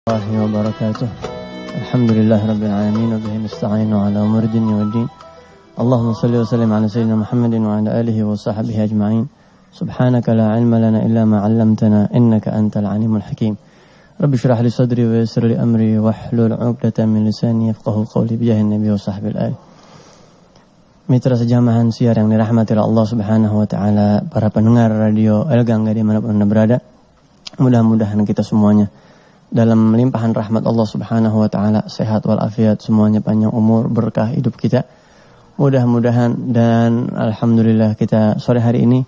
الله وبركاته. الحمد لله رب العالمين وبه نستعين على أمور الدين والدين. اللهم صل وسلم على سيدنا محمد وعلى آله وصحبه أجمعين. سبحانك لا علم لنا إلا ما علمتنا إنك أنت العليم الحكيم. رب اشرح لي صدري ويسر لي أمري واحلل عقدة من لساني يفقهوا قولي بجاه النبي وصحبه الآل. Mitra sejamahan siar yang dirahmati oleh Allah Subhanahu wa taala, para pendengar radio Elgang dimanapun Anda berada. Mudah-mudahan kita semuanya dalam limpahan rahmat Allah Subhanahu wa taala, sehat walafiat, semuanya panjang umur, berkah hidup kita. Mudah-mudahan dan alhamdulillah kita sore hari ini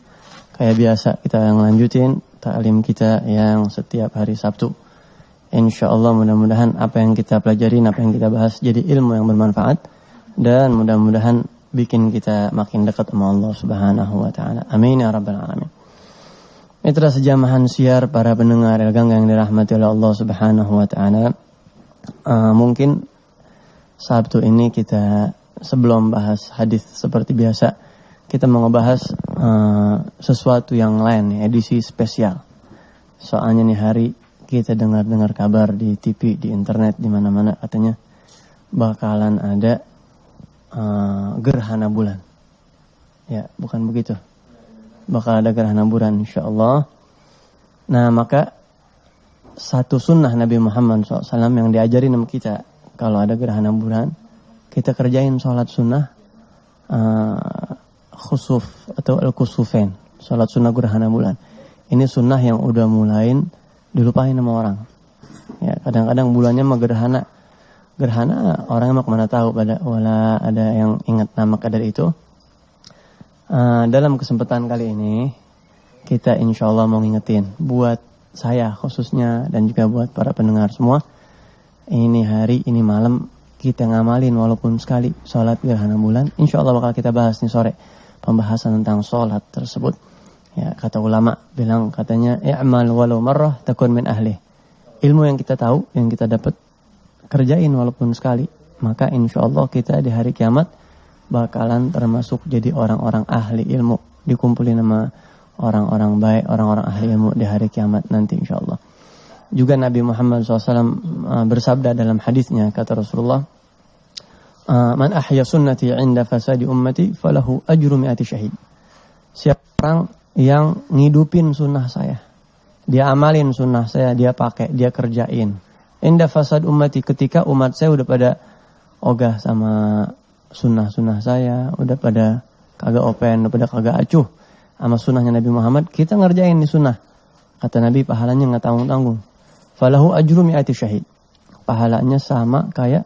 kayak biasa kita lanjutin taklim kita yang setiap hari Sabtu. Insyaallah mudah-mudahan apa yang kita pelajarin, apa yang kita bahas jadi ilmu yang bermanfaat dan mudah-mudahan bikin kita makin dekat sama Allah Subhanahu wa taala. Amin ya rabbal alamin. Mitra sejamahan siar, para pendengar Elgang yang dirahmati oleh Allah Subhanahu wa taala. Mungkin Sabtu ini kita sebelum bahas hadis seperti biasa, kita mau ngebahas sesuatu yang lain, edisi spesial. Soalnya nih hari kita dengar kabar di TV, di internet, di mana-mana katanya bakalan ada gerhana bulan. Ya, bukan begitu. Bakal ada gerhana bulan insyaallah. Nah, maka satu sunnah Nabi Muhammad SAW yang diajarin sama kita, kalau ada gerhana bulan, kita kerjain sholat sunnah khusuf atau al-kusufain, sholat sunnah gerhana bulan. Ini sunnah yang udah mulain dilupain sama orang. Ya, kadang-kadang bulannya mah gerhana orang mah kemana tahu, wala ada yang ingat nama kadar itu. Dalam kesempatan kali ini kita insyaallah mau ngingetin buat saya khususnya dan juga buat para pendengar semua, ini hari, ini malam kita ngamalin walaupun sekali sholat gerhana bulan. Insyaallah bakal kita bahas nih sore pembahasan tentang sholat tersebut. Ya, kata ulama bilang katanya i'mal walau marrah takun min ahli. Ilmu yang kita tahu, yang kita dapat, kerjain walaupun sekali, maka insyaallah kita di hari kiamat bakalan termasuk jadi orang-orang ahli ilmu, dikumpulin sama orang-orang baik, orang-orang ahli ilmu di hari kiamat nanti insyaallah. Juga Nabi Muhammad SAW bersabda dalam hadisnya, kata Rasulullah, man ahya sunnati inda fasadi ummati falahu ajru mi'ati syahid. Siapa orang yang ngidupin sunnah saya, dia amalin sunnah saya, dia pakai, dia kerjain, inda fasad ummati, ketika umat saya udah pada ogah sama sunnah-sunnah saya, udah pada kagak open, udah pada kagak acuh sama sunnahnya Nabi Muhammad, kita ngerjain di sunnah. Kata Nabi, pahalanya nggak tanggung-tanggung. Falahu ajru mi'ati syahid. Pahalanya sama kayak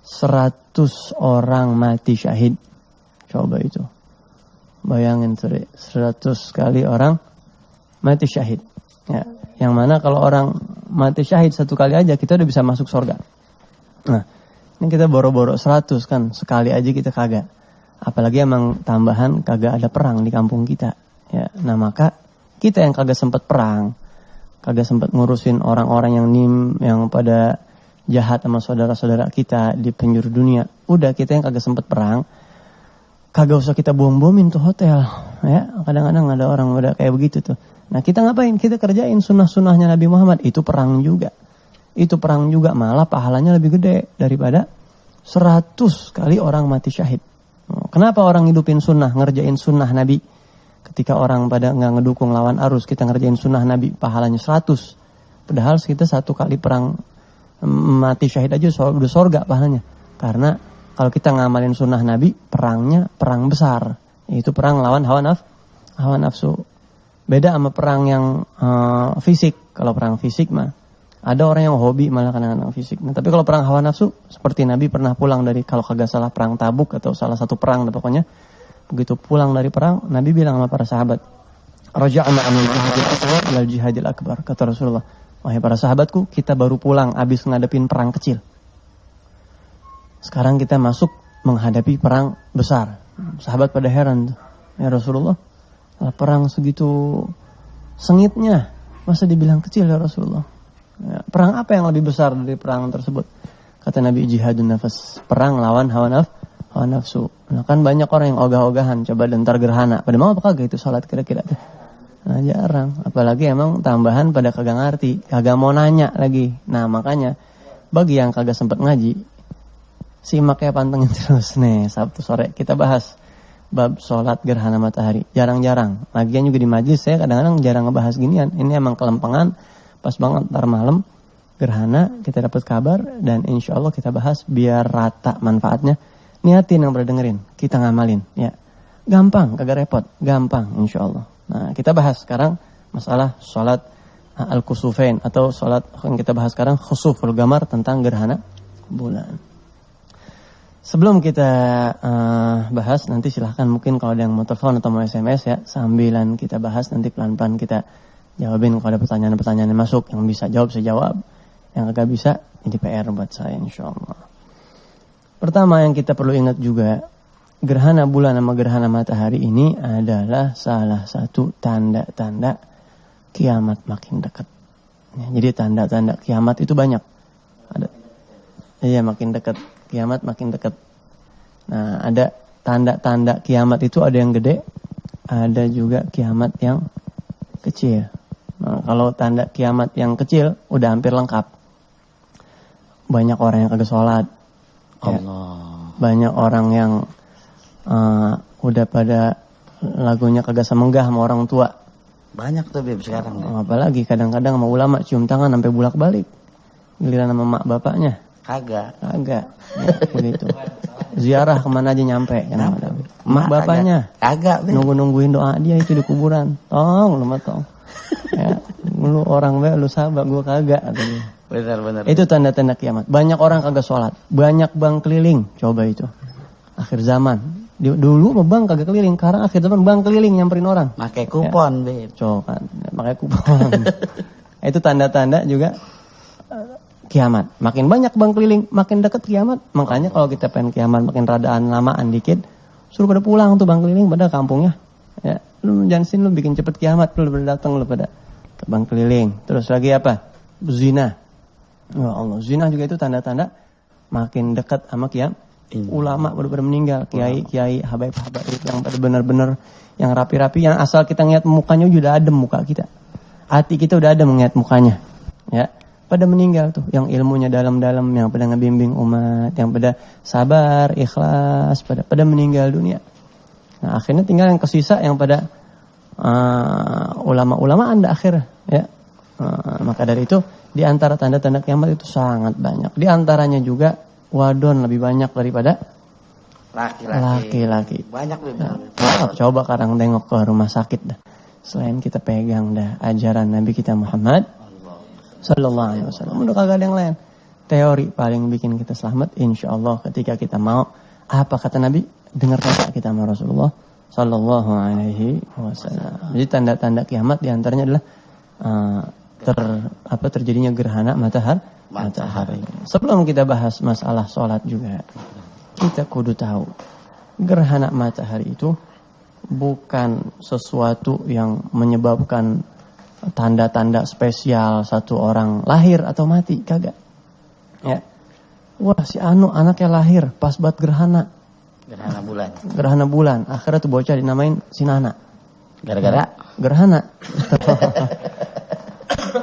100 orang mati syahid. Coba itu. Bayangin 100 kali orang mati syahid. Ya, yang mana kalau orang mati syahid satu kali aja kita udah bisa masuk surga. Nah, ini kita boro-boro 100 kan, sekali aja kita kagak. Apalagi emang tambahan kagak ada perang di kampung kita. Ya, nah maka kita yang kagak sempat perang, kagak sempat ngurusin orang-orang yang pada jahat sama saudara-saudara kita di penjuru dunia. Udah, kita yang kagak sempat perang, kagak usah kita buang-buangin tuh hotel. Ya, kadang-kadang ada orang udah kayak begitu tuh. Nah, kita ngapain? Kita kerjain sunnah-sunnahnya Nabi Muhammad. Itu perang juga. Itu perang juga, malah pahalanya lebih gede daripada 100 kali orang mati syahid. Kenapa orang hidupin sunnah, ngerjain sunnah Nabi? Ketika orang pada nggak ngedukung lawan arus, kita ngerjain sunnah Nabi, pahalanya 100. Padahal kita satu kali perang mati syahid aja udah surga pahalanya. Karena kalau kita ngamalin sunnah Nabi, perangnya perang besar. Itu perang lawan hawa nafsu. Beda sama perang yang fisik. Kalau perang fisik mah ada orang yang hobi malah kadang-kadang fisik. Nah, tapi kalau perang hawa nafsu, seperti Nabi pernah pulang dari, kalau kagak salah perang Tabuk atau salah satu perang, pokoknya begitu pulang dari perang, Nabi bilang sama para sahabat, raja'na minal jihadil akbar. Kata Rasulullah, wahai para sahabatku, kita baru pulang abis ngadepin perang kecil. Sekarang kita masuk menghadapi perang besar. Sahabat pada heran, ya Rasulullah, perang segitu sengitnya, masa dibilang kecil ya Rasulullah? Ya, perang apa yang lebih besar dari perang tersebut? Kata Nabi, jihadun nafas, perang lawan hawa nafsu. Nah, kan banyak orang yang ogah-ogahan, coba dentar gerhana, pada mau apa kagak itu sholat kira-kira tuh. Nah, jarang. Apalagi emang tambahan pada kagak ngerti, kagak mau nanya lagi. Nah makanya bagi yang kagak sempet ngaji, simak ya, pantengin terus nih. Sabtu sore kita bahas bab sholat gerhana matahari. Jarang-jarang. Lagian juga di majlis saya kadang-kadang jarang ngebahas ginian. Ini emang kelempengan, pas banget ntar malam gerhana kita dapat kabar dan insya Allah kita bahas biar rata manfaatnya. Niatin yang pernah dengerin, kita ngamalin ya. Gampang, kagak repot, gampang insya Allah. Nah kita bahas sekarang masalah sholat al-kusufain atau sholat yang kita bahas sekarang khusuful qamar, tentang gerhana bulan. Sebelum kita bahas, nanti silahkan mungkin kalau ada yang mau telepon atau mau SMS ya, sambilan kita bahas nanti pelan-pelan kita jawabin. Kalau ada pertanyaan-pertanyaan yang masuk, yang bisa jawab saya jawab, yang agak bisa ini PR buat saya insya Allah. Pertama yang kita perlu ingat juga, gerhana bulan sama gerhana matahari ini adalah salah satu tanda-tanda kiamat makin dekat. Ya, jadi tanda-tanda kiamat itu banyak. Iya, makin dekat. Kiamat makin dekat. Nah, ada tanda-tanda kiamat itu, ada yang gede, ada juga kiamat yang kecil. Nah, kalau tanda kiamat yang kecil udah hampir lengkap. Banyak orang yang kagak sholat. Ya, banyak orang yang udah pada lagunya kagak semenggah sama orang tua. Banyak tuh Beb sekarang. Apalagi kadang-kadang sama ulama cium tangan sampai bulak-balik. Giliran sama mak bapaknya. Kagak. Ya, begitu. Ziarah kemana aja nyampe kan. Mak bapaknya. Kagak. Nunggu-nungguin doa dia itu di kuburan. Tong, lu mah tong. Ya, lu orang be, lu sahabat, gua kagak katanya. Benar. Itu tanda-tanda kiamat. Banyak orang kagak sholat, banyak bang keliling. Coba itu. Akhir zaman. Dulu bang kagak keliling, sekarang akhir zaman bang keliling nyamperin orang. Pakai kupon, ya. Beb. Coba, pakai kupon. Itu tanda-tanda juga kiamat. Makin banyak bang keliling, makin dekat kiamat. Makanya kalau kita pengen kiamat makin radaan lamaan dikit, suruh pada pulang tuh bang keliling pada kampungnya. Ya, lu jangan sini lu bikin cepet kiamat, lu pada datang lu pada ke bang keliling. Terus lagi apa? Zina. Ya Allah, zina juga itu tanda-tanda makin dekat sama kiamat. Ulama baru meninggal, kiai, habaib yang pada benar-benar yang rapi-rapi, yang asal kita ngeliat mukanya udah adem muka kita. Hati kita udah adem ngeliat mukanya. Ya, pada meninggal tuh, yang ilmunya dalam-dalam, yang pada ngebimbing umat, yang pada sabar, ikhlas, pada meninggal dunia. Nah, akhirnya tinggal yang kesisa yang pada ulama-ulama anda akhir ya. Maka dari itu di antara tanda-tanda kiamat itu sangat banyak. Di antaranya juga wadon lebih banyak daripada laki-laki. Banyak lebih. Nah, coba sekarang tengok ke rumah sakit dah. Selain kita pegang dah ajaran Nabi kita Muhammad sallallahu alaihi wasallam, udah kagak ada yang lain. Teori paling bikin kita selamat insyaallah ketika kita mau apa kata Nabi, dengar kata kita sama Rasulullah sallallahu alaihi wasallam. Jadi tanda-tanda kiamat di antaranya adalah terjadinya gerhana matahari. Sebelum kita bahas masalah sholat juga, kita kudu tahu gerhana matahari itu bukan sesuatu yang menyebabkan tanda-tanda spesial satu orang lahir atau mati, kagak. Ya. Wah, si Anu anaknya lahir pas buat gerhana bulan. Akhirnya tuh bocah dinamain si Nana. Gara-gara gerhana.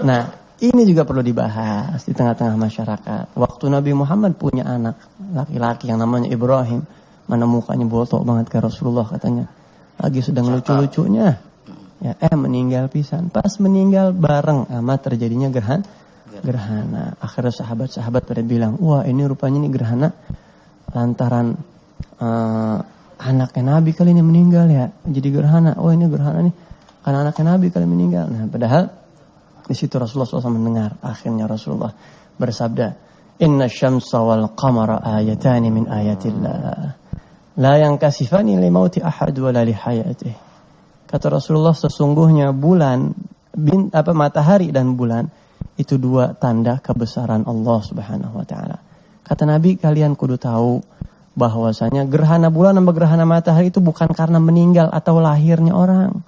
Nah, ini juga perlu dibahas di tengah-tengah masyarakat. Waktu Nabi Muhammad punya anak laki-laki yang namanya Ibrahim, mana mukanya botok banget ke Rasulullah katanya. Lagi sedang lucu-lucunya. Ya, meninggal pisan. Pas meninggal bareng sama terjadinya gerhana. Akhirnya sahabat-sahabat pada bilang, wah ini rupanya ini gerhana lantaran anaknya Nabi kali ini meninggal ya. Jadi gerhana. Oh ini gerhana nih karena anaknya Nabi kali meninggal. Nah padahal di situ Rasulullah SAW mendengar. Akhirnya Rasulullah bersabda, Inna syamsa wal qamara ayatani min ayatillah. La yankasifani li mauti ahad wa la li hayatih. Kata Rasulullah, sesungguhnya matahari dan bulan itu dua tanda kebesaran Allah Subhanahu wa taala. Kata Nabi, kalian kudu tahu bahwasanya gerhana bulan sama gerhana matahari itu bukan karena meninggal atau lahirnya orang.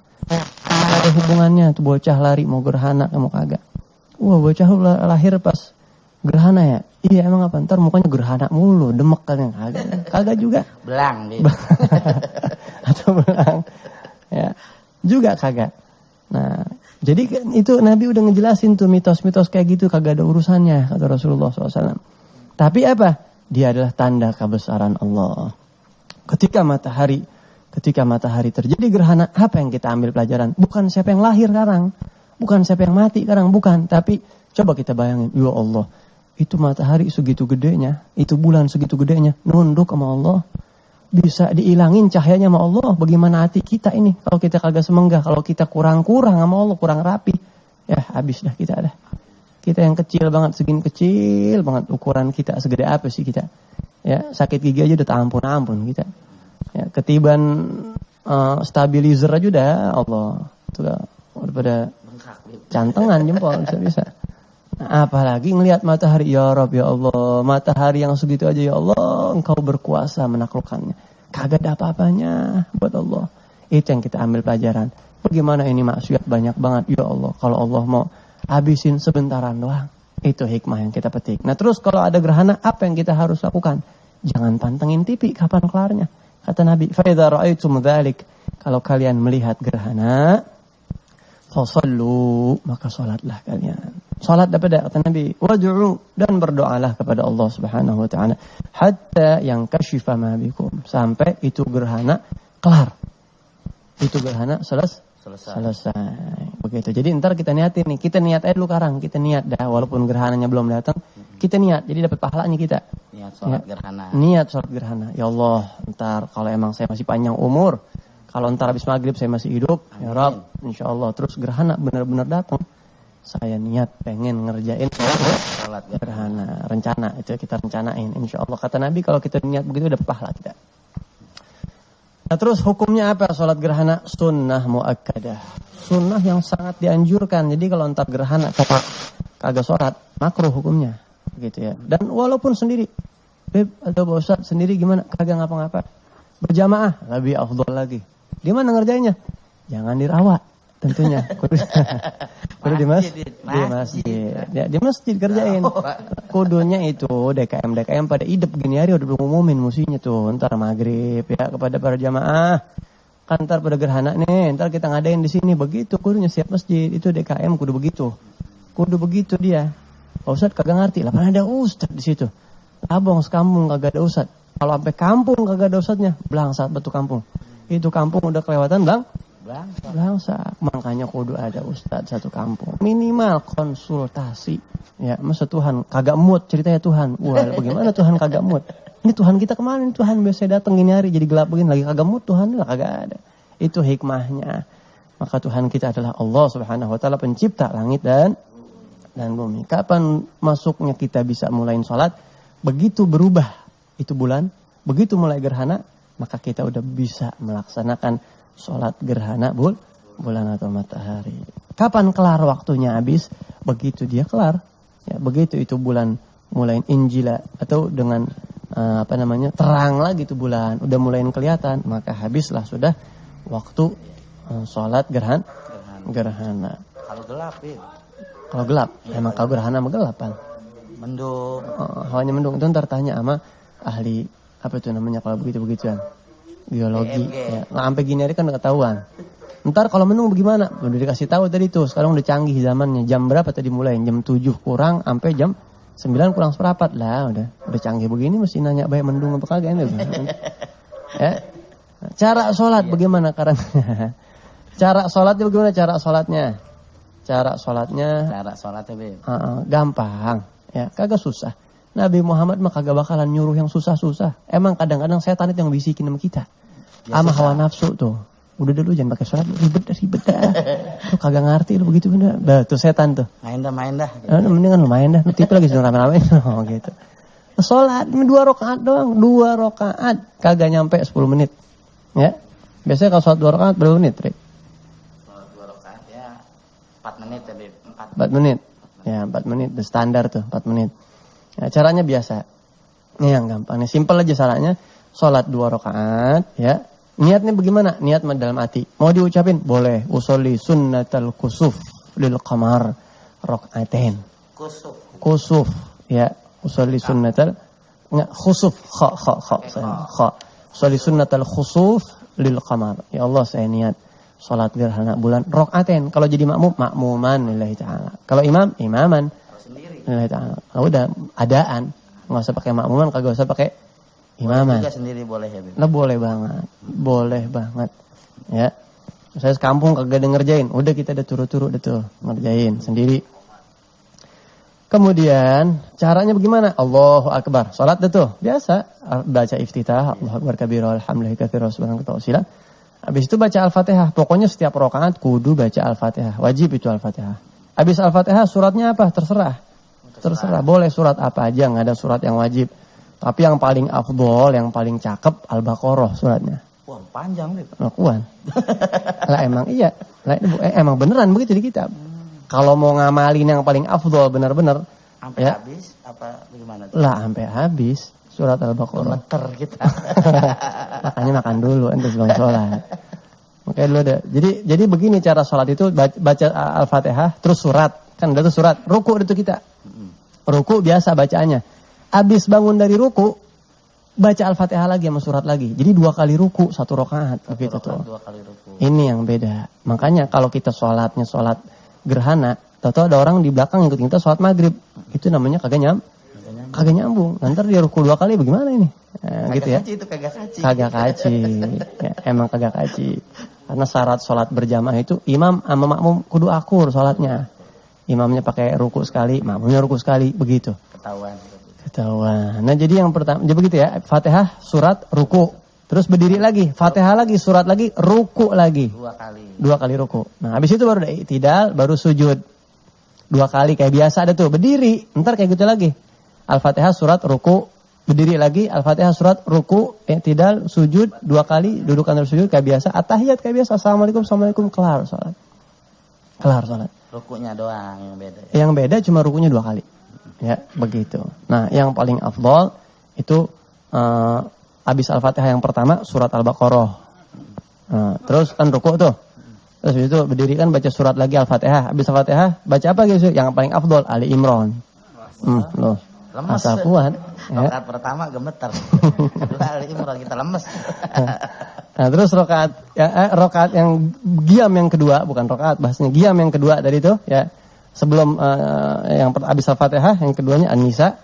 Ada hubungannya tuh bocah lari mau gerhana mau kagak. Wah, bocah lahir pas gerhana ya. Iya emang apa? Ntar mukanya gerhana mulu, demek kan kagak juga. Belang dia. Atau belang. Ya. Juga kagak. Nah, jadi kan itu Nabi udah ngejelasin tuh mitos-mitos kayak gitu kagak ada urusannya kata Rasulullah SAW. Tapi apa? Dia adalah tanda kebesaran Allah. Ketika matahari terjadi gerhana, apa yang kita ambil pelajaran? Bukan siapa yang lahir sekarang, bukan siapa yang mati sekarang, bukan. Tapi coba kita bayangin, ya Allah, itu matahari segitu gedenya, itu bulan segitu gedenya, nunduk sama Allah. Bisa diilangin cahayanya sama Allah. Bagaimana hati kita ini kalau kita kagak semenggah, kalau kita kurang sama Allah, kurang rapi, ya habis dah kita dah. Kita yang kecil banget, segini kecil banget ukuran kita, segede apa sih kita? Ya, sakit gigi aja udah tak ampun kita. Ya, ketiban stabilizer aja udah Allah. Itu udah pada cantengan jempol bisa. Nah, apalagi ngelihat matahari, ya Rabb ya Allah, matahari yang segitu aja ya Allah, Engkau berkuasa menaklukkannya. Kagak ada apa-apanya buat Allah. Itu yang kita ambil pelajaran. Bagaimana ini maksiat banyak banget, ya Allah. Kalau Allah mau habisin sebentaran doang, itu hikmah yang kita petik. Nah terus kalau ada gerhana, apa yang kita harus lakukan? Jangan pantengin TV, kapan kelarnya? Kata Nabi, fa idza ra'aitum dzalik, kalau kalian melihat gerhana, fasallu, maka salatlah kalian. Salat dapat kata Nabi, wad'u, dan berdoalah kepada Allah Subhanahu wa taala hatta yang kashifa ma bikum, sampai itu gerhana kelar. Itu gerhana selesai. Begitu. Jadi ntar kita niatin nih, kita niat aja dulu sekarang, kita niat dah walaupun gerhananya belum datang, kita niat. Jadi dapat pahalanya kita. Niat salat gerhana. Niat salat gerhana. Ya Allah, ntar kalau emang saya masih panjang umur, kalau ntar habis maghrib saya masih hidup, amin. Ya Rabb, insyaallah terus gerhana benar-benar datang, saya niat pengen ngerjain salat gerhana. Rencana itu kita rencanain, insyaallah. Kata Nabi kalau kita niat begitu dapat pahala kita. Nah terus hukumnya apa salat gerhana? Sunnah muakkadah. Sunnah yang sangat dianjurkan. Jadi kalau entar gerhana kagak sholat, makruh hukumnya. Gitu ya. Dan walaupun sendiri, Beb atau Pak Ustaz sendiri gimana? Kagak ngapa-ngapa. Berjamaah, lebih afdol lagi. Gimana ngerjainnya? Jangan dirawat tentunya. Kudu di masjid. Di masjid kerjain. Kudunya itu DKM pada idep gini hari udah ngumumin musinya tuh ntar maghrib ya kepada para jamaah. Kan ntar pada gerhana nih, ntar kita ngadain di sini begitu kudunya siap masjid. Itu DKM kudu begitu. Kudu begitu dia. Pak Ustaz kagak ngerti lah, mana ada ustaz di situ. Abang sekampung kagak ada ustaz. Kalau sampai kampung kagak ada ustaznya, saat batu kampung. Itu kampung udah kelewatan Belangsa. Makanya kudu ada ustaz satu kampung. Minimal konsultasi. Ya, masa Tuhan kagak mood ceritanya Tuhan. Wah, bagaimana Tuhan kagak mood? Ini Tuhan kita kemana? Tuhan biasa datang gini hari jadi gelap begini lagi kagak mood Tuhan lah kagak ada. Itu hikmahnya. Maka Tuhan kita adalah Allah Subhanahu wa taala pencipta langit dan bumi. Kapan masuknya kita bisa mulain salat? Begitu berubah itu bulan, begitu mulai gerhana, maka kita udah bisa melaksanakan sholat gerhana bulan atau matahari. Kapan kelar waktunya habis? Begitu dia kelar. Ya, begitu itu bulan mulai injila atau dengan terang lagi itu bulan, udah mulai kelihatan, maka habislah sudah waktu sholat gerhana. Kalau gelap, Kalau gelap, emang kalau gerhana megelapan. Mendung. Hawanya mendung. Itu ntar tanya sama ahli apa itu namanya kalau begitu-begituan. Biologi. Ya. Nah, sampai gini hari kan udah ketahuan. Ntar kalau mendung bagaimana? Udah dikasih tahu tadi tuh. Sekarang udah canggih zamannya. Jam berapa tadi mulai? Jam 7 kurang sampai jam 9 kurang seperempat lah. Udah canggih begini mesti nanya baik mendung apa kagak ini. Ya. Cara sholat bagaimana karena? Cara sholatnya bagaimana? Cara sholatnya gampang. Ya, kagak susah. Nabi Muhammad mah kagak bakalan nyuruh yang susah-susah. Emang kadang-kadang setan itu yang bisikin sama kita. Sama hawa nafsu tuh. Udah dulu jangan pakai sholat, ribet dah. Tuh kagak ngerti lu begitu bener. Dah tuh setan tuh. Main dah. Mendingan lu main dah. Lu tipe lagi sedang rame-rame gitu. Sholat 2 rakaat doang, 2 rakaat kagak nyampe 10 menit. Ya. Biasanya kalau sholat 2 rakaat berapa menit, Rik? Kalau 2 rakaat ya 4 menit ya, 4 menit. Ya, 4 menit, standar tuh 4 menit. Ya, caranya biasa. Ini yang gampang. Ini simpel aja caranya. Sholat 2 rakaat, ya. Niatnya bagaimana? Niat dalam hati. Mau diucapin? Boleh. Usolli sunnatal kusuf lil qamar rakaatain. Kusuf, ya. Usolli sunnatal khusuf. Kha. Usolli sunnatal khusuf lil qamar. Ya Allah, saya niat sholat gerhana bulan rokaaten. Kalau jadi makmum, makmuman lillahi ta'ala. Kalau imam, imaman lillahi ta'ala. Udah adaan, nggak usah pakai makmuman, kagak usah pakai imaman. Juga sendiri boleh ya, Nah, boleh banget. Ya, saya sekampung kagak ada ngerjain, udah kita udah turu-turu tuh ngerjain sendiri. Kemudian caranya bagaimana? Allahu Akbar. Salat itu biasa baca iftitah, Allahu Akbar kabira, alhamdulillah katsira, subhanallah ta'ala. Habis itu baca Al-Fatihah. Pokoknya setiap rakaat kudu baca Al-Fatihah. Wajib itu Al-Fatihah. Habis Al-Fatihah suratnya apa? Terserah. Boleh surat apa aja, enggak ada surat yang wajib. Tapi yang paling afdol, yang paling cakep Al-Baqarah suratnya. Wah, panjang nih. Lakuan. Lah emang iya. Lah emang beneran begitu di kitab. Kalau mau ngamalin yang paling afdol benar-benar sampai ya, habis apa bagaimana tuh? Lah sampai habis surat Al-Baqarah. Gemeter kita. Makanya makan dulu ente sebelum sholat. Makanya dulu ada. Jadi begini cara sholat itu, baca Al-Fatihah terus surat. Kan ada tuh surat. Ruku itu kita. Ruku biasa bacaannya. Habis bangun dari ruku baca Al-Fatihah lagi sama surat lagi. Jadi 2 kali ruku 1 rakaat begitu tuh. 2 kali ruku. Ini yang beda. Makanya kalau kita sholatnya sholat gerhana, tahu ada orang di belakang ikut kita sholat maghrib, itu namanya kagak nyambung. Nanti dia ruku 2 kali bagaimana ini? Nah, gitu ya? Itu Kagak kaci. Ya, emang kagak kaci. Karena syarat sholat berjamaah itu imam sama makmum kudu akur sholatnya. Imamnya pakai ruku sekali, makmumnya ruku sekali, begitu. Ketahuan. Nah jadi yang pertama, jadi begitu ya. Fatihah, surat, ruku. Terus berdiri lagi, Fatihah lagi, surat lagi, ruku lagi. 2 kali ruku. Nah habis itu baru i'tidal, baru sujud. 2 kali kayak biasa ada tuh, berdiri. Ntar kayak gitu lagi. Al-Fatihah, surat, ruku, berdiri lagi. Al-Fatihah, surat, ruku, i'tidal, sujud. 2 kali, duduk antara sujud kayak biasa. At-tahiyat kayak biasa. Assalamualaikum, kelar sholat. Rukunya doang yang beda. Yang beda cuma rukunya 2 kali. Ya, begitu. Nah, yang paling afdol itu habis Al-Fatihah yang pertama surat Al-Baqarah. Terus kan ruku tuh. Terus itu berdiri kan baca surat lagi Al-Fatihah. Habis Al-Fatihah baca apa guys? Yang paling afdol Ali Imran. Loh. Lemes. Asal kuat. Rakaat pertama gemeter. Kedua Ali Imran kita lemes. Nah, terus rakaat yang qiyam yang kedua, bukan rakaat bahasanya qiyam yang kedua dari itu ya. Sebelum yang habis Al-Fatihah, yang keduanya An-Nisa,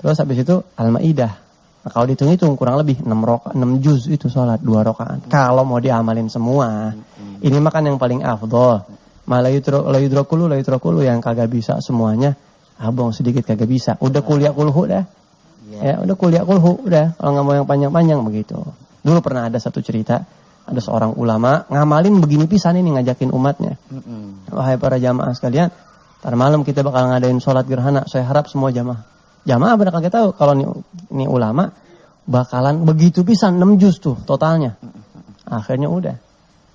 terus habis itu Al-Maidah. Nah, kalau dihitung-hitung kurang lebih 6 juz itu sholat 2 rakaat. Kalau mau diamalin semua, ini makan yang paling afdol. La yudrakulu yang kagak bisa semuanya, abang sedikit kagak bisa. Udah kuliah kulhu dah. Ya, udah kuliah kulhu udah. Kalau nggak mau yang panjang-panjang begitu. Dulu pernah ada satu cerita, ada seorang ulama ngamalin begini pisan ini ngajakin umatnya. Wahai para jamaah sekalian, ntar malam kita bakal ngadain sholat gerhana. Saya harap semua jamaah pada kagak tahu kalau ini ulama bakalan begitu pisan 6 juz tuh totalnya. Akhirnya udah.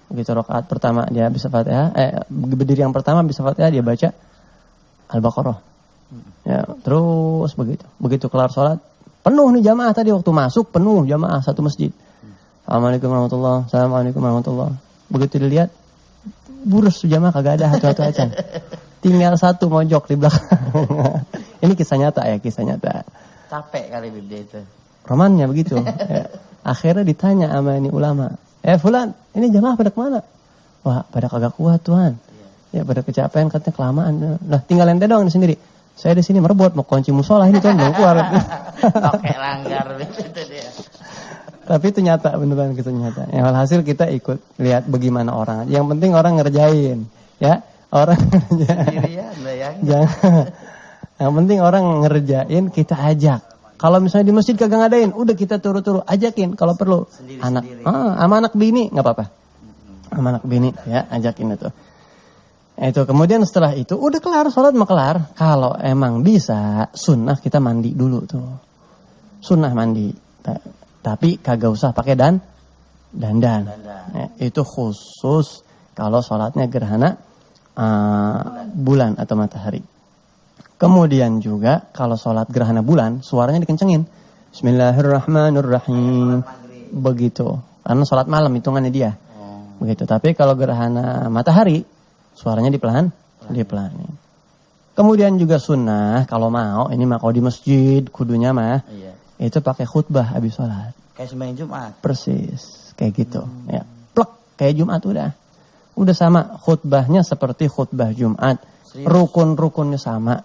Begitu rakaat pertama dia bisa Fatihah, berdiri yang pertama bisa Fatihah dia baca Al-Baqarah. Ya, terus begitu. Begitu kelar sholat, penuh nih jamaah tadi waktu masuk penuh jamaah satu masjid. Assalamualaikum warahmatullahi. Begitu dilihat burus jamaah kagak ada satu acan. Tinggal satu mojok di belakang. Ini kisah nyata. Capek kali bibir itu. Romannya begitu. Ya. Akhirnya ditanya sama ini ulama. Fulan, ini jamaah pada kemana? Wah, pada kagak kuat Tuhan. Ya, pada kecapean katanya kelamaan. Nah, tinggal ente doang di sendiri. Saya di sini merebut mau kunci musola ini Tuhan belum keluar. Oke, langgar begitu dia. Tapi itu nyata, beneran kisah nyata. Yang alhasil kita ikut lihat bagaimana orang. Yang penting orang ngerjain, ya. Orang sendirian, jangan. Yang penting orang ngerjain, kita ajak. Kalau misalnya di masjid kagak ngadain, udah kita turu-turu ajakin kalau perlu. Sama anak bini nggak apa-apa. Sama anak bini ya ajakin itu. Itu kemudian setelah itu udah kelar sholat mah kelar. Kalau emang bisa sunnah kita mandi dulu tuh. Sunnah mandi. Tapi kagak usah pakai dandan. Ya, itu khusus kalau sholatnya gerhana bulan atau matahari. Kemudian juga kalau sholat gerhana bulan suaranya dikencengin. Bismillahirrahmanirrahim. Begitu. Karena sholat malam hitungannya dia. Begitu. Tapi kalau gerhana matahari suaranya dipelanin. Kemudian juga sunnah kalau mau ini mah kalau di masjid kudunya mah itu pakai khutbah habis sholat. Kayak sembahyang Jumat. Persis kayak gitu. Ya, plek kayak Jumat udah. Udah sama, khutbahnya seperti khutbah Jumat. Rukun-rukunnya sama.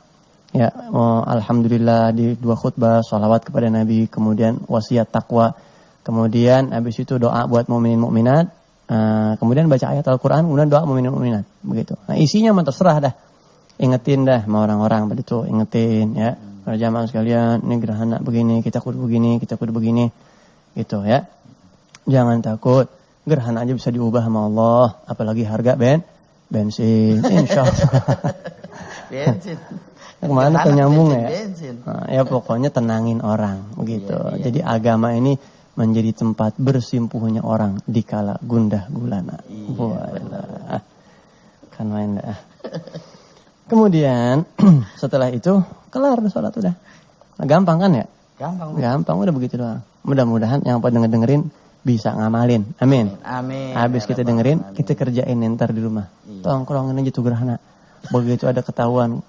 Ya, alhamdulillah di 2 khutbah sholawat kepada Nabi, kemudian wasiat takwa, kemudian habis itu doa buat mukminin mukminat, kemudian baca ayat Al-Qur'an, kemudian doa mukminin mukminat, begitu. Nah, isinya mah terserah dah. Ingetin dah sama orang-orang begitu, ingetin ya. Para jamaah sekalian, ini gerhana begini, kita kudu begini, kita kudu begini. Gitu ya. Jangan takut. Gerhana aja bisa diubah sama Allah, apalagi harga bensin, insyaallah. Bensin. Kemana tuh nyambung ya? Bensin. Nah, ya pokoknya tenangin orang, begitu. Jadi agama ini menjadi tempat bersimpuhnya orang di kala gundah gulana. Walah. Kan main dah. Kemudian setelah itu kelar sholat udah. Nah, gampang kan ya? Gampang udah begitu doang. Mudah-mudahan yang pada dengerin bisa ngamalin. Amin. Habis kita dengerin, kita kerjain ntar di rumah. Tongkrongin aja tuh gerhana. Begitu ada ketahuan,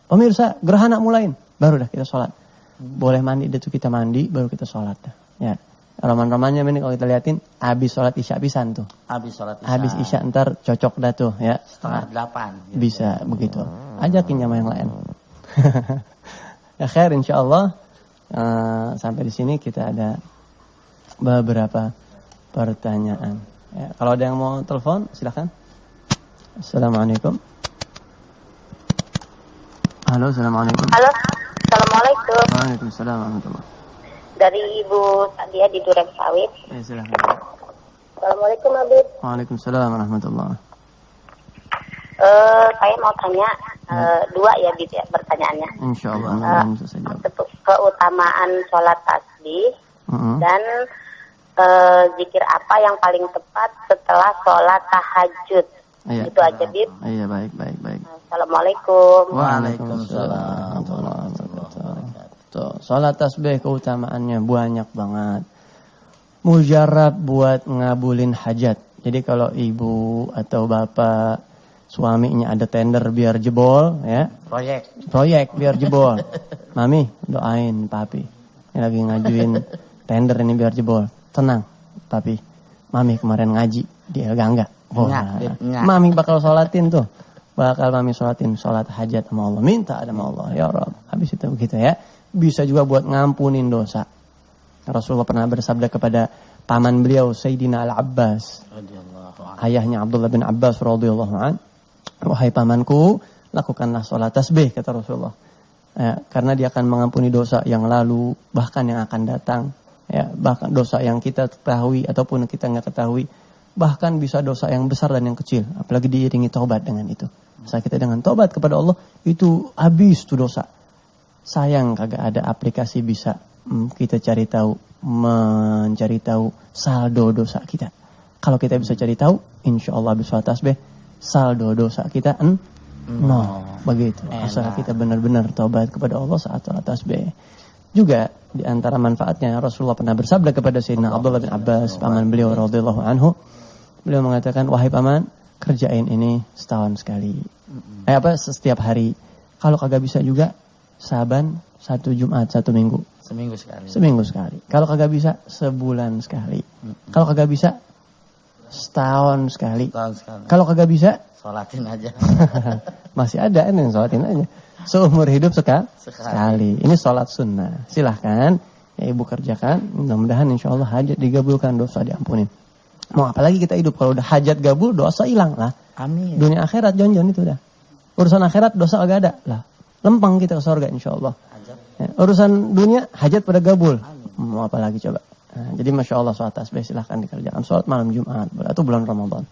pemirsa gerhana mulain, baru dah kita sholat. Boleh mandi, itu kita mandi, baru kita sholat. Ya, roman-romannya ini kalau kita liatin, habis sholat isya pisan tuh. Habis isya ntar cocok dah tuh ya. 7:30. Gitu. Bisa begitu. Ajakin sama yang lain. Ya khair insyaallah. Sampai di sini kita ada beberapa pertanyaan. Ya, kalau ada yang mau telepon, silakan. Assalamualaikum. Halo, assalamualaikum. Halo, assalamualaikum. Waalaikumsalam warahmatullahi. Dari Ibu Sadia di Duren Sawit. Ya, silakan. Assalamualaikum, Abid. Waalaikumsalam warahmatullahi. Saya mau tanya 2 ya, Bid, ya, pertanyaannya. Insyaallah, bisa saya jawab. Keutamaan sholat tasbih dan zikir apa yang paling tepat setelah sholat tahajud. Iya. Itu aja, Bid. Iya, baik. Assalamualaikum. Waalaikumsalam. Tuh, sholat tasbih keutamaannya banyak banget. Mujarab buat ngabulin hajat. Jadi kalau ibu atau bapak suaminya ada tender biar jebol ya. Proyek biar jebol. Mami, doain papi. Ini lagi ngajuin tender ini biar jebol. Tenang, papi. Mami kemarin ngaji, dia enggak. Mami bakal sholatin tuh. Bakal mami sholatin sholat hajat sama Allah. Minta sama Allah, ya Rabb. Habis itu begitu ya. Bisa juga buat ngampunin dosa. Rasulullah pernah bersabda kepada paman beliau Sayyidina Al-Abbas. Ayahnya Abdullah bin Abbas radhiyallahu an. Wahai pamanku, lakukanlah sholat tasbih, kata Rasulullah. Ya, karena dia akan mengampuni dosa yang lalu, bahkan yang akan datang. Ya, bahkan dosa yang kita ketahui ataupun kita nggak ketahui. Bahkan bisa dosa yang besar dan yang kecil. Apalagi diiringi taubat dengan itu. Saat kita dengan taubat kepada Allah, itu habis tuh dosa. Sayang kagak ada aplikasi bisa kita cari tahu, mencari tahu saldo dosa kita. Kalau kita bisa cari tahu, insya Allah habis sholat tasbih, saldo dosa kita begitu. Asal kita benar-benar taubat kepada Allah saat sholat tasbih. Juga di antara manfaatnya Rasulullah pernah bersabda kepada Sayyidina Abdullah bin Abbas, paman beliau radhiyallahu anhu. Beliau mengatakan, wahai paman, kerjain ini setahun sekali. Setiap hari. Kalau kagak bisa juga saban 1 Jumat 1 minggu. Seminggu sekali. Kalau kagak bisa sebulan sekali. Kalau kagak bisa setahun sekali. Kalau kagak bisa sholatin aja. Masih ada yang sholatin aja. Seumur hidup sekali. Ini sholat sunnah. Silahkan ya ibu kerjakan. Mudah-mudahan insya Allah hajat digabulkan, dosa diampunin. Mau apalagi kita hidup, kalau udah hajat gabul dosa hilang lah. Amin. Dunia akhirat jonjon itu dah. Urusan akhirat dosa agak ada lah. Lempang kita ke surga insya Allah. Ya, urusan dunia hajat pada gabul. Mau apalagi coba. Nah, jadi masya Allah sholat tasbih silahkan dikerjakan. Sholat malam Jumat atau bulan Ramadan.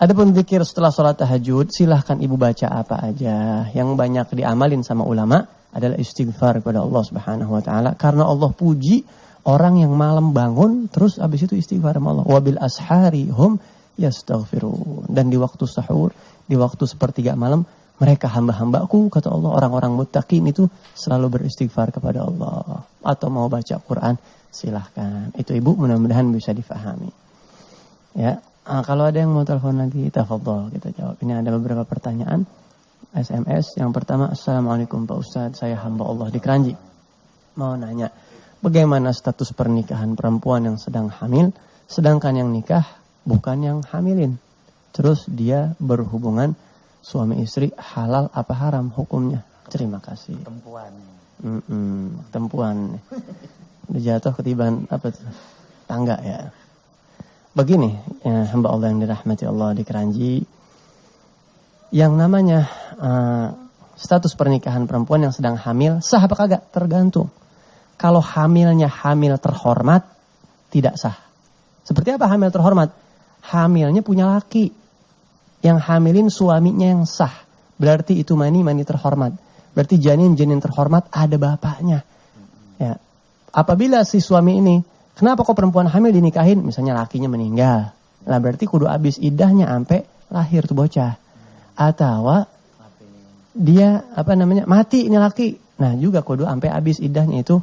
Adapun zikir setelah sholat tahajud, silahkan ibu baca apa aja. Yang banyak diamalin sama ulama adalah istighfar kepada Allah Subhanahu Wa Taala. Karena Allah puji orang yang malam bangun terus abis itu istighfar sama Allah. Wabil ashari hum yastaghfirun. Dan di waktu sahur, di waktu sepertiga malam, mereka hamba-hambaku, kata Allah, orang-orang muttaqin itu selalu beristighfar kepada Allah. Atau mau baca Quran, silahkan. Itu ibu mudah-mudahan bisa difahami. Ya. Kalau ada yang mau telepon lagi, tafadhol kita jawab. Ini ada beberapa pertanyaan SMS. Yang pertama, Assalamualaikum Pak Ustadz, saya hamba Allah di Kranji. Mau nanya, bagaimana status pernikahan perempuan yang sedang hamil, sedangkan yang nikah bukan yang hamilin? Terus dia berhubungan suami istri, halal apa haram hukumnya? Terima kasih. Tempuan. Udah jatuh ketiban apa tuh? Tangga ya. Begini, ya, hamba Allah yang dirahmati Allah di Keranji. Yang namanya status pernikahan perempuan yang sedang hamil sah apa kagak? Tergantung. Kalau hamilnya hamil terhormat, tidak sah. Seperti apa hamil terhormat? Hamilnya punya laki. Yang hamilin suaminya yang sah. Berarti itu mani terhormat. Berarti janin terhormat ada bapaknya. Ya. Apabila si suami ini, kenapa kok perempuan hamil dinikahin? Misalnya lakinya meninggal. Nah berarti kudu habis iddahnya sampai lahir tuh bocah. Atau dia mati ini laki. Nah juga kudu sampai habis iddahnya itu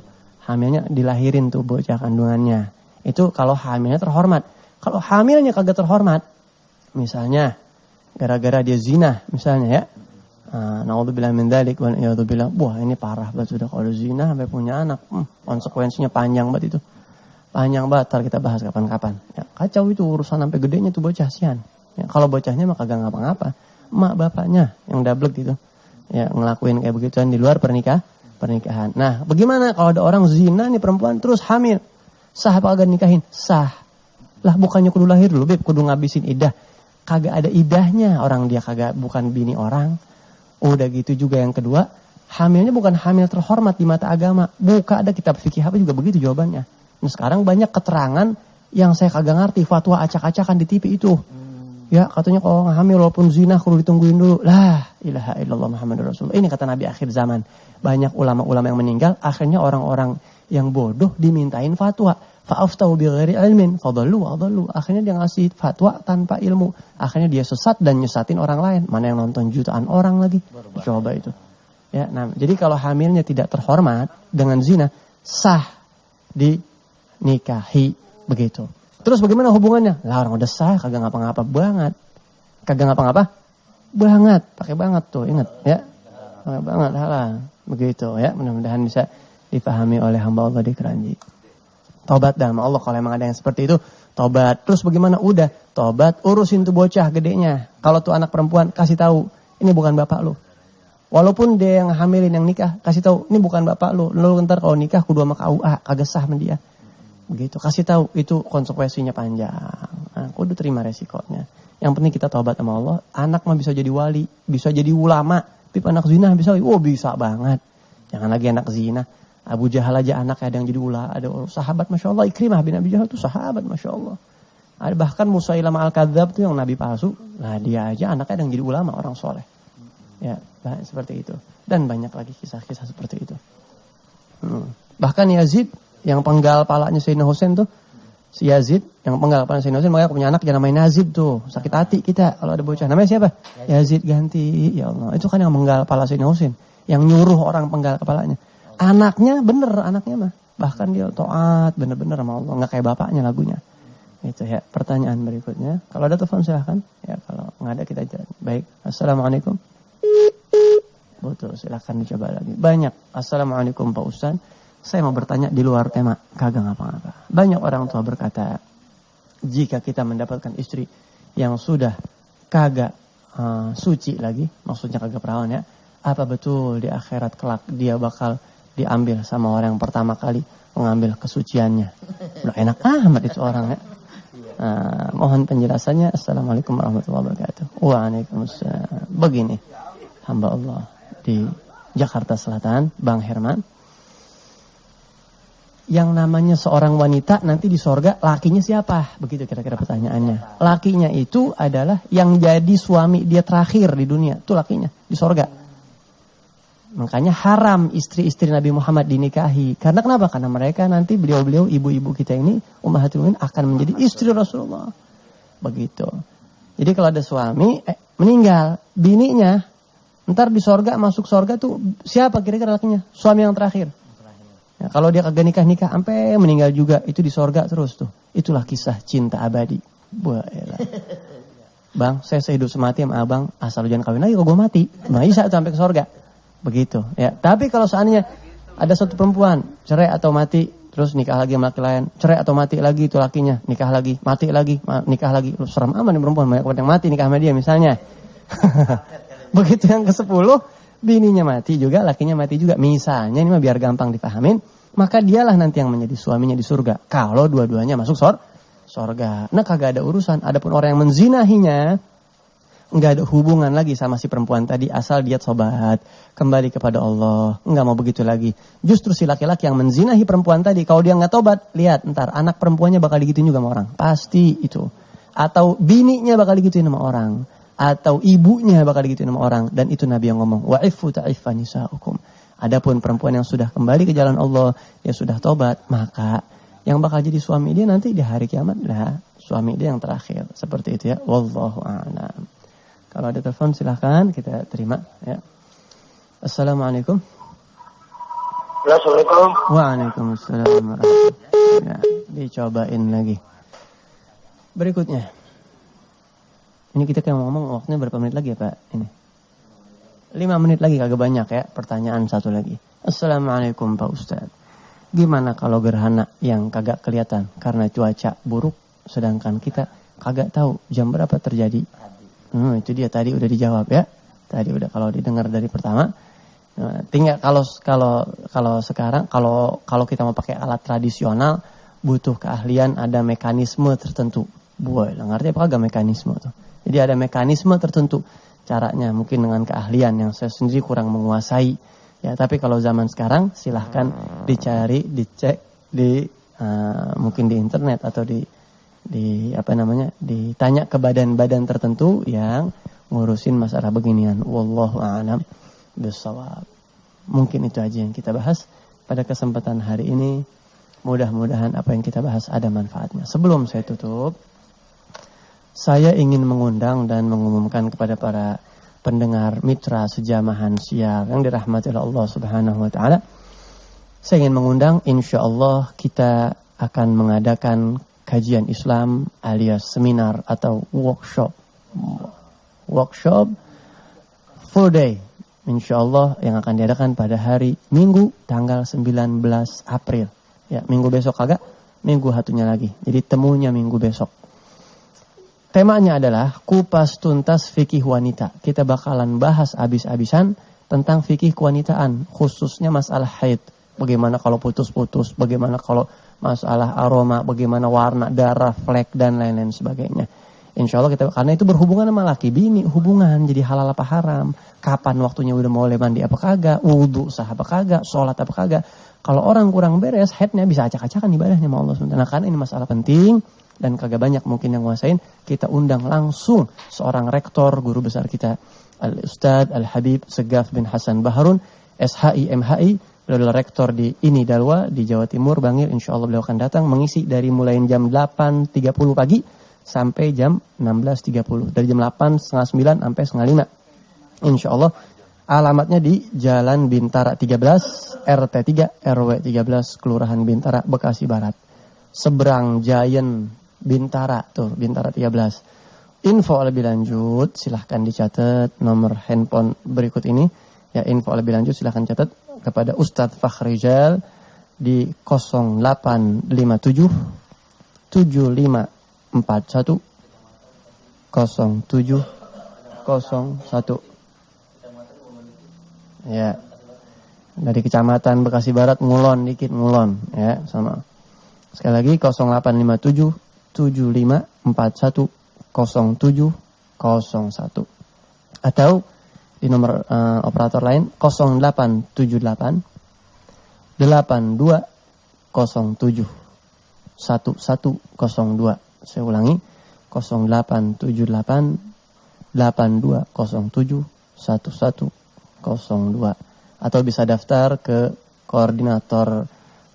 hamilnya dilahirin tuh bocah kandungannya. Itu kalau hamilnya terhormat. Kalau hamilnya kagak terhormat, misalnya gara-gara dia zina misalnya ya. Naudzubillah min dzalik wa na'udzubillah. Wah, ini parah banget sudah kalau zina sampai punya anak. Konsekuensinya panjang banget itu. Panjang banget, ntar kita bahas kapan-kapan. Ya, kacau itu urusan sampai gedenya tuh bocah sian. Ya, kalau bocahnya mah kagak ngapa-ngapa. Emak bapaknya yang double gitu. Ya, ngelakuin kayak begituan di luar pernikahan. Nah, bagaimana kalau ada orang zina nih perempuan terus hamil? Sah apa kagak nikahin? Sah. Lah bukannya kudu lahir dulu, Beb, kudu ngabisin iddah. Kagak ada idahnya, orang dia kagak bukan bini orang. Udah gitu juga yang kedua, hamilnya bukan hamil terhormat di mata agama. Buka ada kitab fikih apa juga begitu jawabannya. Nah sekarang banyak keterangan yang saya kagak ngerti, fatwa acak-acakan di TV itu. Ya katanya kalau hamil walaupun zina kudu ditungguin dulu. Lah ilaha illallah Muhammadur Rasulullah. Ini kata Nabi akhir zaman. Banyak ulama-ulama yang meninggal, akhirnya orang-orang yang bodoh dimintain fatwa. Fa'aftau bighairi ilmin fadallu wa adallu. Akhirnya dia ngasih fatwa tanpa ilmu. Akhirnya dia sesat dan nyesatin orang lain. Mana yang nonton jutaan orang lagi. Coba itu. Ya, nah, jadi kalau hamilnya tidak terhormat dengan zina, sah dinikahi begitu. Terus bagaimana hubungannya? Lah orang udah sah, kagak ngapa-ngapa banget. Kagak ngapa-ngapa banget. Pakai banget tuh, ingat ya. Pakai banget halal. Begitu ya. Mudah-mudahan bisa dipahami oleh hamba Allah di Keranji. Tobat dah sama Allah kalau emang ada yang seperti itu. Tobat. Terus bagaimana? Udah. Tobat. Urusin tuh bocah gedenya. Kalau tuh anak perempuan kasih tahu. Ini bukan bapak lu. Walaupun dia yang hamilin yang nikah. Kasih tahu. Ini bukan bapak lu. Lu ntar kalau nikah kudu sama KUA. Kagak sah sama dia. Begitu. Kasih tahu. Itu konsekuensinya panjang. Nah, kudu terima resikonya. Yang penting kita tobat sama Allah. Anak mah bisa jadi wali. Bisa jadi ulama. Tapi anak zina bisa. Oh bisa banget. Jangan lagi anak zina. Abu Jahal aja anaknya ada yang jadi ulama, ada sahabat Masya Allah. Ikrimah bin Abi Jahal itu sahabat Masya Allah. Ada bahkan Musailamah al-Kadzab itu yang nabi palsu. Nah dia aja anaknya ada yang jadi ulama, orang soleh. Ya, nah, seperti itu. Dan banyak lagi kisah-kisah seperti itu. Bahkan Yazid yang penggal palanya Sayyidina Husain tuh, si Yazid yang penggal palanya Sayyidina Husain, makanya punya anak yang namanya Nazib tuh. Sakit hati kita kalau ada bocah. Namanya siapa? Yazid ganti. Ya Allah, itu kan yang penggal pala Sayyidina Husain, yang nyuruh orang penggal kepalanya. Anaknya bener, anaknya mah. Bahkan dia taat bener-bener sama Allah. Nggak kayak bapaknya lagunya. Itu ya. Pertanyaan berikutnya. Kalau ada telepon silahkan. Ya kalau nggak ada kita jalan. Baik. Assalamualaikum. Betul, silahkan dicoba lagi. Banyak. Assalamualaikum Pak Ustaz. Saya mau bertanya di luar tema. Kagak ngapa-ngapa. Banyak orang tua berkata, jika kita mendapatkan istri yang sudah kagak suci lagi. Maksudnya kagak perawan ya. Apa betul di akhirat kelak dia bakal diambil sama orang yang pertama kali mengambil kesuciannya? Udah enak amat itu orang ya. Mohon penjelasannya. Assalamualaikum warahmatullahi wabarakatuh. Waalaikumsalam. Begini, hamba Allah di Jakarta Selatan, Bang Herman. Yang namanya seorang wanita nanti di sorga, lakinya siapa? Begitu kira-kira pertanyaannya. Lakinya itu adalah yang jadi suami dia terakhir di dunia. Itu lakinya di sorga. Makanya haram istri-istri Nabi Muhammad dinikahi. Karena kenapa? Karena mereka nanti beliau-beliau, ibu-ibu kita ini, Ummahatul Mukminin akan menjadi istri Rasulullah. Begitu. Jadi kalau ada suami meninggal, bininya ntar di sorga, masuk sorga tuh siapa kira-kira lakinya? Suami yang terakhir. Ya, kalau dia kagak nikah-nikah sampai meninggal juga, itu di sorga terus tuh. Itulah kisah cinta abadi. Bang, saya sehidup semati sama abang, asal jangan kawin lagi kalau gue mati. Nah, bisa sampai ke sorga. Begitu ya. Tapi kalau seandainya ada satu perempuan cerai atau mati terus nikah lagi sama laki lain, cerai atau mati lagi itu lakinya, nikah lagi, mati lagi, nikah lagi. Lu serem amat nih perempuan, banyak yang mati nikah sama dia misalnya. Begitu yang ke-10, bininya mati juga, lakinya mati juga. Misalnya ini mah biar gampang dipahamin, maka dialah nanti yang menjadi suaminya di surga. Kalau dua-duanya masuk surga. Nah kagak ada urusan. Adapun orang yang menzinahinya, nggak ada hubungan lagi sama si perempuan tadi, asal dia tobat kembali kepada Allah, nggak mau begitu lagi. Justru si laki-laki yang menzinahi perempuan tadi, kalau dia nggak tobat, lihat ntar anak perempuannya bakal digituin juga sama orang, pasti itu. Atau bininya bakal digituin sama orang, atau ibunya bakal digituin sama orang. Dan itu Nabi yang ngomong, wa'ifu ta'iffa nisa'ukum. Adapun perempuan yang sudah kembali ke jalan Allah, dia sudah tobat, maka yang bakal jadi suami dia nanti di hari kiamat lah suami dia yang terakhir. Seperti itu ya. Wallahu a'lam. Kalau ada telepon silahkan kita terima ya. Assalamualaikum. Assalamualaikum. Waalaikumsalam warahmatullahi wabarakatuh. Ya, dicobain lagi. Berikutnya. Ini kita kayak ngomong waktunya berapa menit lagi ya Pak? Ini 5 menit lagi, kagak banyak ya. Pertanyaan satu lagi. Assalamualaikum Pak Ustadz. Gimana kalau gerhana yang kagak kelihatan karena cuaca buruk, sedangkan kita kagak tahu jam berapa terjadi? Itu dia tadi udah dijawab ya. Tadi udah kalau didengar dari pertama. Tinggal kalau sekarang kalau kita mau pakai alat tradisional butuh keahlian, ada mekanisme tertentu. Boy, ngerti apa kagak mekanisme tuh? Jadi ada mekanisme tertentu caranya, mungkin dengan keahlian yang saya sendiri kurang menguasai. Ya, tapi kalau zaman sekarang silahkan dicari, dicek di mungkin di internet atau ditanya ke badan-badan tertentu yang ngurusin masalah beginian. Wallahu a'lam bishawab. Mungkin itu aja yang kita bahas pada kesempatan hari ini. Mudah-mudahan apa yang kita bahas ada manfaatnya. Sebelum saya tutup, saya ingin mengundang dan mengumumkan kepada para pendengar mitra sejamahan siar yang dirahmati oleh Allah Subhanahu wa taala. Saya ingin mengundang, insyaallah kita akan mengadakan kajian Islam alias seminar atau workshop full day insyaallah yang akan diadakan pada hari Minggu tanggal 19 April. Ya, minggu besok kagak, minggu hatunya lagi. Jadi temunya minggu besok. Temanya adalah kupas tuntas fikih wanita. Kita bakalan bahas habis-habisan tentang fikih kewanitaan, khususnya masalah haid. Bagaimana kalau putus-putus, bagaimana kalau masalah aroma, bagaimana warna darah, flek dan lain-lain sebagainya. Insya Allah kita, karena itu berhubungan sama laki bini, hubungan jadi halal apa haram, kapan waktunya udah mulai mandi apa kagak, wudu sah apa kagak, sholat apa kagak. Kalau orang kurang beres, haidnya bisa acak-acakan ibadahnya sama Allah SWT. Nah, karena ini masalah penting dan kagak banyak mungkin yang nguasain, kita undang langsung seorang rektor, guru besar kita, Al-Ustadz Al-Habib Segaf bin Hasan Baharun, SHI MHI. Beliau adalah rektor di INI Dalwa di Jawa Timur, Bangil. Insya Allah beliau akan datang mengisi dari mulai jam 8.30 pagi sampai jam 16.30. Dari jam 8, setengah 9 sampai setengah 5. Insya Allah. Alamatnya di Jalan Bintara 13, RT 3, RW 13, Kelurahan Bintara, Bekasi Barat. Seberang Giant Bintara, tuh Bintara 13. Info lebih lanjut silahkan dicatat nomor handphone berikut ini. Ya, info lebih lanjut silahkan catat kepada Ustadz Fakhrijal di 0857 7541 0701. Ya, dari Kecamatan Bekasi Barat, Ngulon dikit, Ngulon ya, sama. Sekali lagi 0857 7541 0701 atau di nomor operator lain 0878 8207 1102. Saya ulangi 0878 8207 1102 atau bisa daftar ke koordinator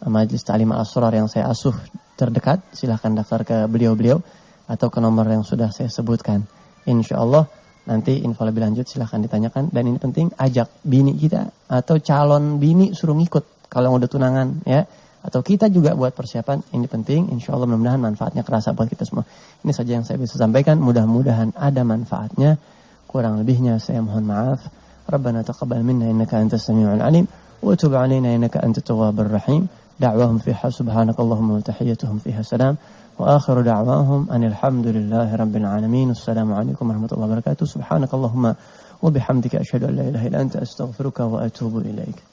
Majelis Ta'lim Al-Asrar yang saya asuh terdekat. Silahkan daftar ke beliau-beliau atau ke nomor yang sudah saya sebutkan. InsyaAllah nanti info lebih lanjut silahkan ditanyakan. Dan ini penting, ajak bini kita atau calon bini suruh ngikut kalau yang udah tunangan ya. Atau kita juga buat persiapan, ini penting. InsyaAllah mudah-mudahan manfaatnya kerasa buat kita semua. Ini saja yang saya bisa sampaikan, mudah-mudahan ada manfaatnya. Kurang lebihnya saya mohon maaf. Rabbana taqabbal minna innaka antas samiul alim wa tub alaina innaka antat tawwabur rahim. دعواهم فيها سبحانك اللهم وتحيتهم فيها سلام وآخر دعواهم أن الحمد لله رب العالمين السلام عليكم ورحمة الله وبركاته سبحانك اللهم وبحمدك أشهد أن لا إله إلا أنت أستغفرك وأتوب إليك.